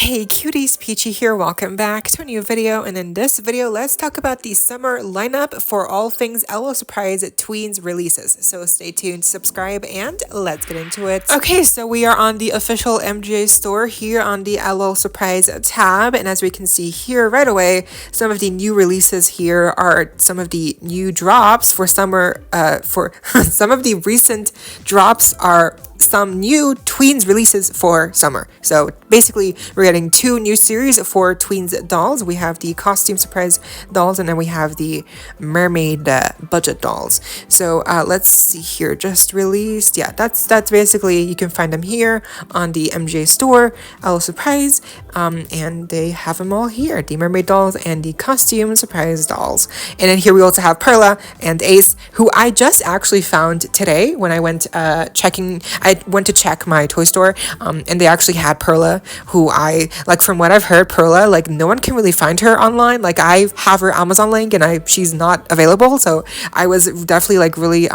Hey cuties, Peachy here, welcome back to a new video, and in this video let's talk about the summer lineup for all things LO Surprise Tweens releases. So stay tuned, subscribe, and let's get into it. Okay, so we are on the official O.M.G store here on the LO Surprise tab, and as we can see here right away, some of the new releases here are some of the new drops for summer, for some of the recent drops are some new Tweens releases for summer. So basically we're getting two new series for Tweens dolls. We have the costume surprise dolls, and then we have the mermaid budget dolls. So let's see here, just released. Yeah, that's basically, you can find them here on the MJ store, LO Surprise, and they have them all here, the mermaid dolls and the costume surprise dolls. And then here we also have Perla and Ace, who I just actually found today when I went checking. I went to check my toy store, and they actually had Perla, who I like. From what I've heard, Perla, like, no one can really find her online. Like, I have her Amazon link and she's not available, so I was definitely like really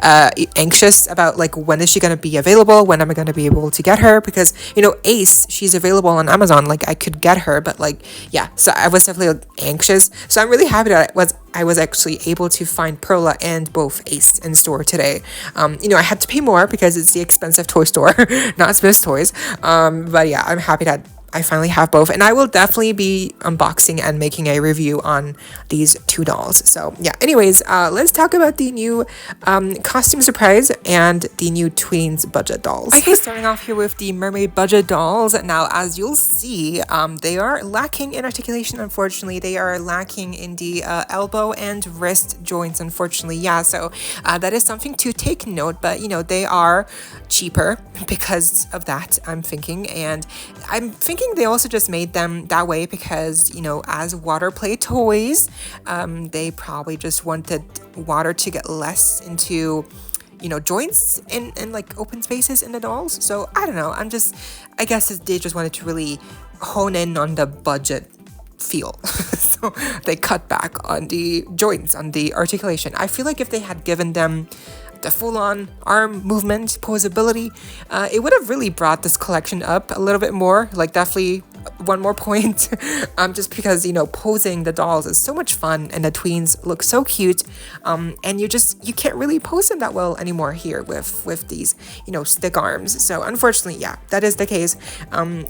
anxious about like, when is she gonna be available, when am I gonna be able to get her, because you know, Ace, she's available on Amazon, like I could get her, but like, yeah, so I was definitely anxious. So I'm really happy that I was actually able to find Perla and both Ace in store today. You know, I had to pay more because it's the expensive toy store, not Smith's Toys. But yeah, I'm happy that I finally have both, and I will definitely be unboxing and making a review on these two dolls. So yeah, anyways, let's talk about the new costume surprise and the new Tweens budget dolls. Okay, starting off here with the mermaid budget dolls. Now, as you'll see, they are lacking in articulation, unfortunately. They are lacking in the elbow and wrist joints, unfortunately. Yeah, so that is something to take note, but you know, they are cheaper because of that, I'm thinking. And I'm thinking they also just made them that way because, you know, as water play toys, they probably just wanted water to get less into, you know, joints and like open spaces in the dolls. So I don't know, I guess they just wanted to really hone in on the budget feel. So they cut back on the joints, on the articulation. I feel like if they had given them the full-on arm movement posability, it would have really brought this collection up a little bit more, like definitely one more point. Just because, you know, posing the dolls is so much fun and the tweens look so cute, and you can't really pose them that well anymore here with these, you know, stick arms. So unfortunately, yeah, that is the case.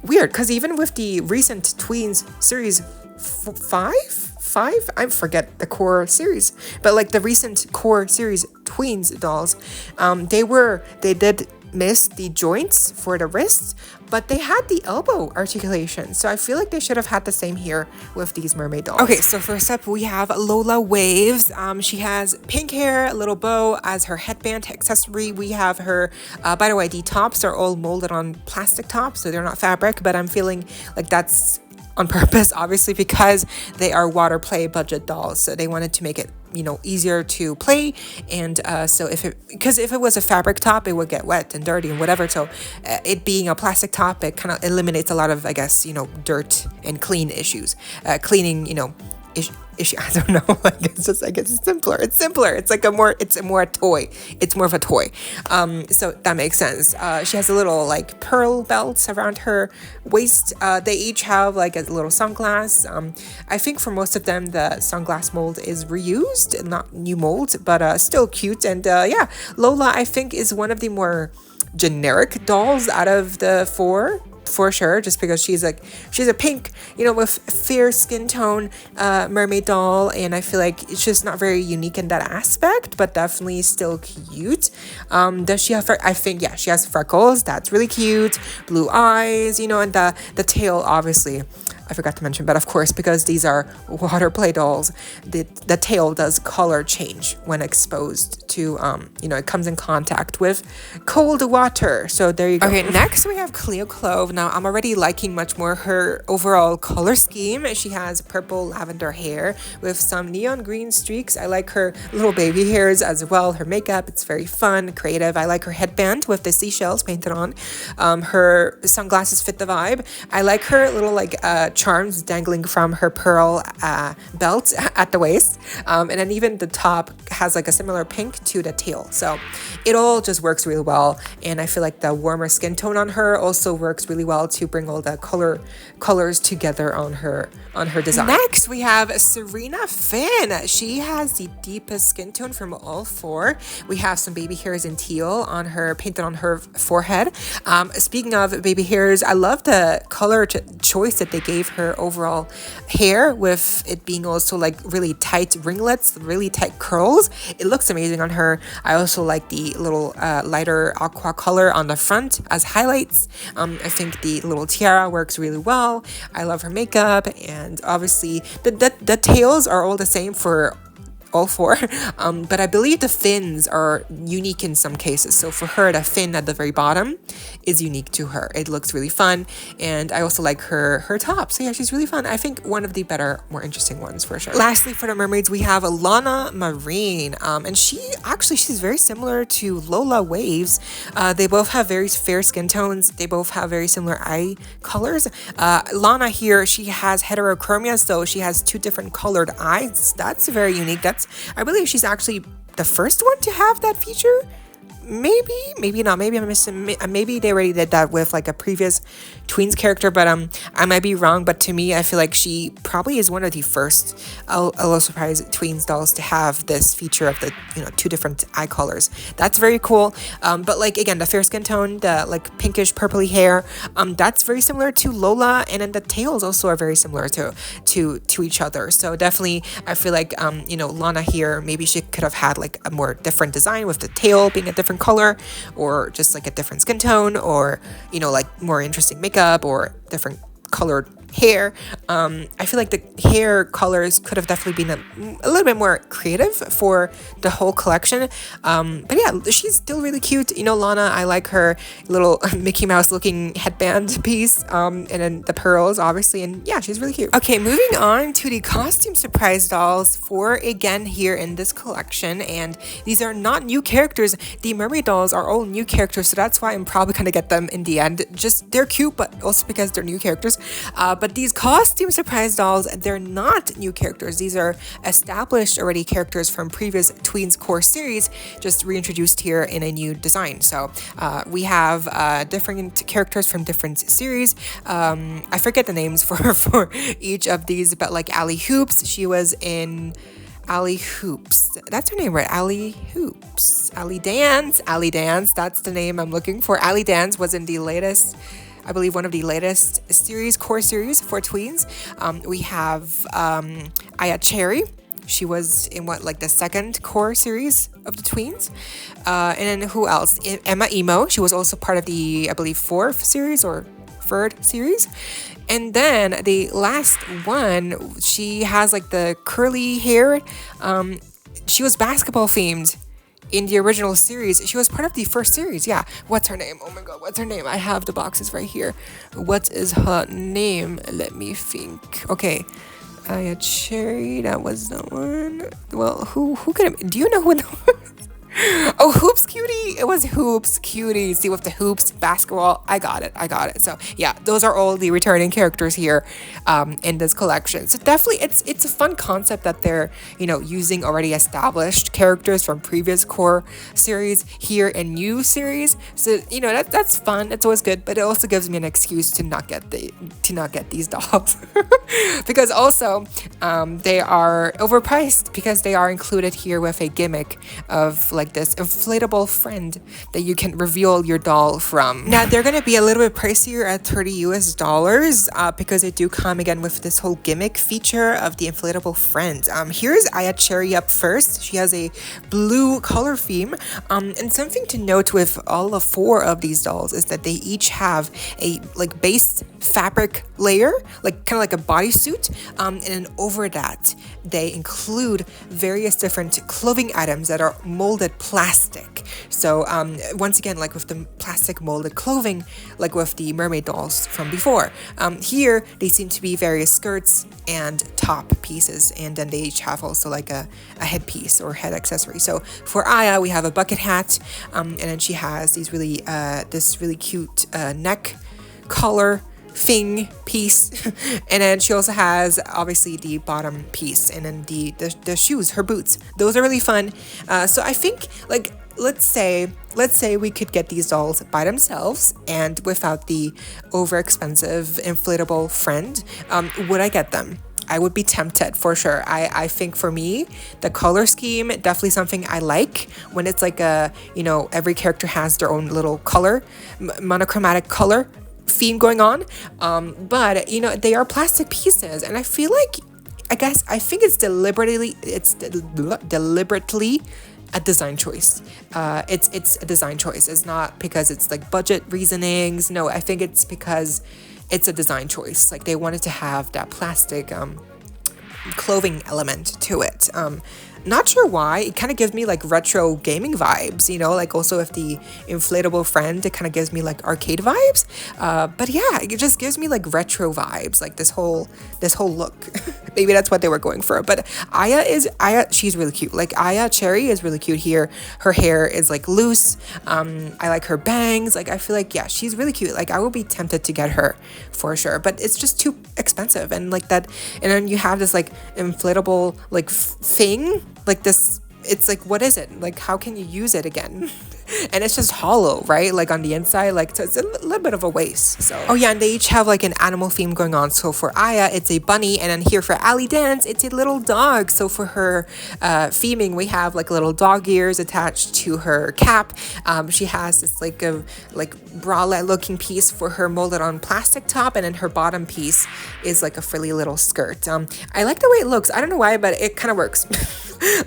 Weird, because even with the recent Tweens series 5, I forget the core series, but like the recent core series Tweens dolls, they did miss the joints for the wrists, but they had the elbow articulation. So I feel like they should have had the same here with these mermaid dolls. Okay, so first up we have Lola Waves. She has pink hair, a little bow as her headband accessory. We have her, by the way, the tops are all molded on plastic tops, so they're not fabric, but I'm feeling like that's on purpose, obviously, because they are water play budget dolls, so they wanted to make it, you know, easier to play. And so if it was a fabric top, it would get wet and dirty and whatever. So it being a plastic top, it kind of eliminates a lot of, I guess, you know, dirt and cleaning, you know, issue. I don't know. I guess it's simpler. It's simpler. It's more a toy. It's more of a toy. So that makes sense. She has a little like pearl belt around her waist. They each have like a little sunglass. I think for most of them the sunglass mold is reused, not new mold, but still cute. And yeah, Lola, I think, is one of the more generic dolls out of the four, for sure, just because she's a pink, you know, with fair skin tone mermaid doll, and I feel like it's just not very unique in that aspect, but definitely still cute. Does she have I think, yeah, she has freckles. That's really cute. Blue eyes, you know, and the tail, obviously I forgot to mention, but of course, because these are water play dolls, the tail does color change when exposed to, you know, it comes in contact with cold water. So there you go. Okay, next we have Cleo Clove. Now, I'm already liking much more her overall color scheme. She has purple lavender hair with some neon green streaks. I like her little baby hairs as well. Her makeup, it's very fun, creative. I like her headband with the seashells painted on. Her sunglasses fit the vibe. I like her little like charms dangling from her pearl belt at the waist, and then even the top has like a similar pink to the tail. So it all just works really well, and I feel like the warmer skin tone on her also works really well to bring all the colors together on her design. Next, we have Serena Finn. She has the deepest skin tone from all four. We have some baby hairs in teal on her, painted on her forehead. Speaking of baby hairs, I love the color choice that they gave her overall hair, with it being also like really tight ringlets, really tight curls. It looks amazing on her. I also like the little lighter aqua color on the front as highlights. I think the little tiara works really well. I love her makeup, and obviously the tails are all the same for all four, but I believe the fins are unique in some cases. So for her, the fin at the very bottom is unique to her. It looks really fun, and I also like her top. So yeah, she's really fun. I think one of the better, more interesting ones for sure. Lastly, for the mermaids, we have Lana Marine, and she's very similar to Lola Waves. They both have very fair skin tones. They both have very similar eye colors. Lana here, she has heterochromia, so she has two different colored eyes. That's very unique. I believe she's actually the first one to have that feature. Maybe not. Maybe I'm missing. Maybe they already did that with like a previous Tweens character, but I might be wrong. But to me, I feel like she probably is one of the first a little surprise Tweens dolls to have this feature of the two different eye colors. That's very cool. But like again, the fair skin tone, the like pinkish purpley hair, that's very similar to Lola, and then the tails also are very similar to each other. So definitely, I feel like Lana here, maybe she could have had like a more different design with the tail being a different color, or just like a different skin tone, or like more interesting makeup or different colored hair. I feel like the hair colors could have definitely been a little bit more creative for the whole collection. But yeah, she's still really cute. Lana, I like her little Mickey Mouse looking headband piece, and then the pearls, obviously, and yeah, she's really cute. Okay, moving on to the costume surprise dolls for again here in this collection, and these are not new characters. The mermaid dolls are all new characters, so that's why I'm probably gonna get them in the end. Just they're cute, but also because they're new characters. But these costume surprise dolls, they're not new characters. These are established already characters from previous Tweens core series, just reintroduced here in a new design. So we have different characters from different series. I forget the names for each of these, but like Allie Hoops, she was in Allie Hoops. That's her name, right? Allie Hoops. Allie Dance. Allie Dance. That's the name I'm looking for. Allie Dance was in the latest, I believe, one of the latest core series for Tweens. We have Aya Cherry. She was in the second core series of the Tweens. And then who else? Emma Emo. She was also part of the, I believe, fourth series or third series. And then the last one, she has like the curly hair. She was basketball themed in the original series. She was part of the first series. Yeah. What's her name? Oh my god, what's her name? I have the boxes right here. What is her name? Let me think. Okay. Aya Cherry, that was the one. Well, who could have, do you know who that was? Oh, Hoops Cutie. It was Hoops Cutie. See, with the hoops, basketball. I got it. So yeah, those are all the returning characters here in this collection. So definitely it's a fun concept that they're using already established characters from previous core series here in new series. So that's fun. It's always good, but it also gives me an excuse to not get these dolls because also they are overpriced because they are included here with a gimmick of like this inflatable friend that you can reveal your doll from. Now they're gonna be a little bit pricier at $30 US because they do come again with this whole gimmick feature of the inflatable friend. Here's Aya Cherry up first. She has a blue color theme, and something to note with all four of these dolls is that they each have a like base fabric layer, like kind of like a bodysuit, and then over that they include various different clothing items that are molded plastic. So once again, like with the plastic molded clothing, like with the mermaid dolls from before, here they seem to be various skirts and top pieces, and then they each have also like a headpiece or head accessory. So for Aya, we have a bucket hat, and then she has these really this really cute neck collar thing piece. And then she also has obviously the bottom piece, and then the shoes, her boots. Those are really fun. So I think, like, let's say we could get these dolls by themselves and without the over expensive inflatable friend. Would I get them? I would be tempted for sure. I think for me, the color scheme, definitely something I like when it's like a, every character has their own little color, monochromatic color theme going on. But they are plastic pieces, and I feel like, I think it's deliberately a design choice. It's a design choice. It's not because it's like budget reasonings. No, I think it's because it's a design choice. Like, they wanted to have that plastic clothing element to it. Not sure why. It kind of gives me like retro gaming vibes, like also with the inflatable friend, it kind of gives me like arcade vibes. But yeah, it just gives me like retro vibes, like this whole look. Maybe that's what they were going for. But Aya, she's really cute. Like, Aya Cherry is really cute here. Her hair is like loose. I like her bangs. Like, I feel like, yeah, she's really cute. Like, I would be tempted to get her for sure, but it's just too expensive. And like that, and then you have this like inflatable like thing, like this, it's like, what is it? Like, how can you use it again? And it's just hollow, right? Like on the inside, like, so it's a little bit of a waste. So, oh yeah, and they each have like an animal theme going on. So for Aya, it's a bunny, and then here for Ali Dance, it's a little dog. So for her theming, we have like little dog ears attached to her cap. She has this like a bralette looking piece for her molded on plastic top, and then her bottom piece is like a frilly little skirt. I like the way it looks. I don't know why, but it kind of works.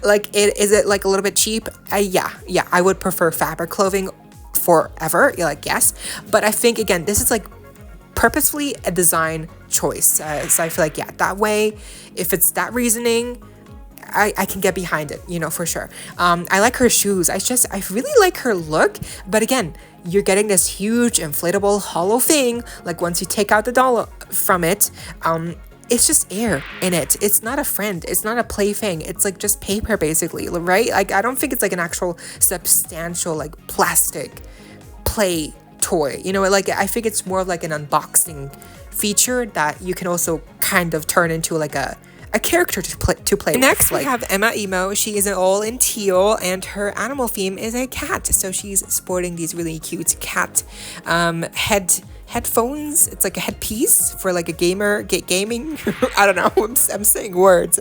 Like, is it like a little bit cheap? Yeah, I would prefer fabric clothing forever. You're like, yes, but I think, again, this is like purposefully a design choice. So I feel like, yeah, that way, if it's that reasoning, I can get behind it, for sure. I like her shoes. I really like her look, but again, you're getting this huge inflatable hollow thing. Like, once you take out the doll from it, it's just air in it. It's not a friend. It's not a plaything. It's like just paper, basically, right? Like, I don't think it's like an actual substantial like plastic play toy. Like, I think it's more of like an unboxing feature that you can also kind of turn into like a character to play Next, we have Emma Emo. She is all in teal, and her animal theme is a cat. So she's sporting these really cute cat headphones. It's like a headpiece for like a gaming. I don't know. I'm saying words,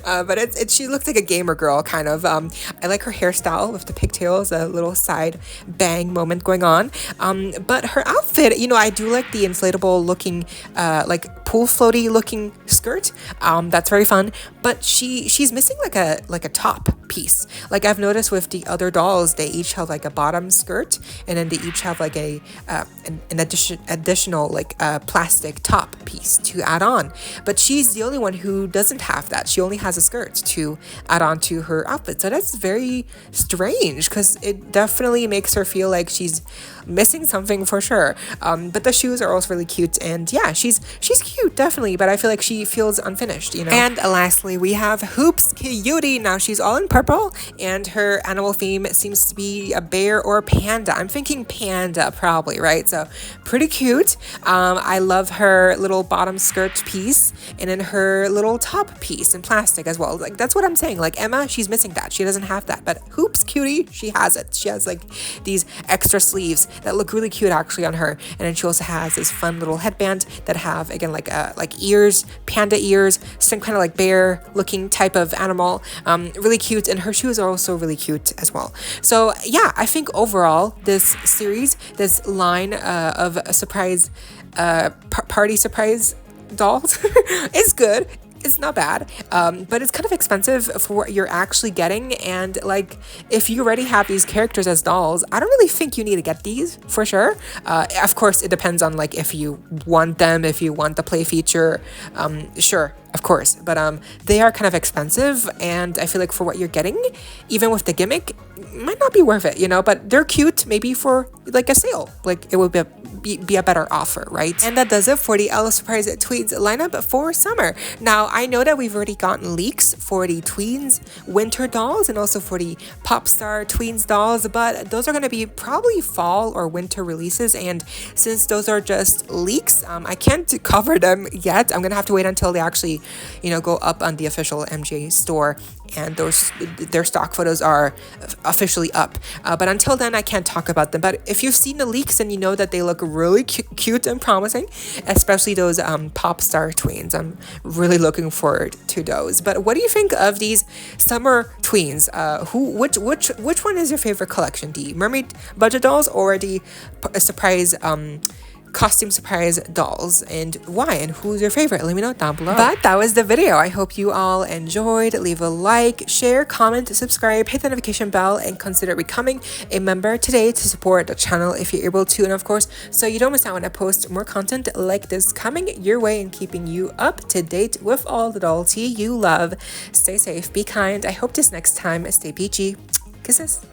but she looks like a gamer girl kind of. I like her hairstyle with the pigtails, a little side bang moment going on. But her outfit, I do like the inflatable looking, like pool floaty looking skirt. That's very fun. But she's missing like a top piece. Like, I've noticed with the other dolls, they each have like a bottom skirt, and then they each have like an additional like plastic top piece to add on. But she's the only one who doesn't have that. She only has a skirt to add on to her outfit. So that's very strange, because it definitely makes her feel like she's missing something for sure. But the shoes are also really cute, and yeah, she's cute, definitely, but I feel like she feels unfinished, And lastly, we have Hoops Cutie. Now, she's all in purple, and her animal theme seems to be a bear or a panda. I'm thinking panda, probably, right? So pretty cute. I love her little bottom skirt piece, and then her little top piece in plastic as well. Like, that's what I'm saying. Like, Emma, she's missing that. She doesn't have that, but Hoops Cutie, she has it. She has like these extra sleeves that look really cute actually on her, and then she also has this fun little headband that have, again, like ears, panda ears, some kind of like bear looking type of animal. Really cute, and her shoes are also really cute as well. So yeah, I think overall this series, this line of a surprise party surprise dolls is good. It's not bad, but it's kind of expensive for what you're actually getting. And like, if you already have these characters as dolls, I don't really think you need to get these for sure. Of course, it depends on like if you want them, if you want the play feature, sure, of course. But they are kind of expensive, and I feel like for what you're getting, even with the gimmick, might not be worth it, you know, but they're cute maybe for like a sale. Like it would be a better offer, right? And that does it for the Ella Surprise Tweens lineup for summer. Now, I know that we've already gotten leaks for the Tweens winter dolls and also for the Popstar Tweens dolls, but those are going to be probably fall or winter releases. And since those are just leaks, I can't cover them yet. I'm going to have to wait until they actually, you know, go up on the official MJ store and their stock photos are officially up. But until then, I can't talk about them. But if you've seen the leaks and you know that they look really cute and promising, especially those Popstar Tweens, I'm really looking forward to those. But what do you think of these summer Tweens? Which one is your favorite collection? The Mermaid budget dolls or the surprise costume surprise dolls, and why, and who's your favorite? Let me know down below. But that was the video. I hope you all enjoyed. Leave a like, share, comment, subscribe, hit the notification bell, and consider becoming a member today to support the channel if you're able to, and of course so you don't miss out when I post more content like this coming your way and keeping you up to date with all the doll tea you love. Stay safe, be kind. I hope this next time stay peachy. Kisses.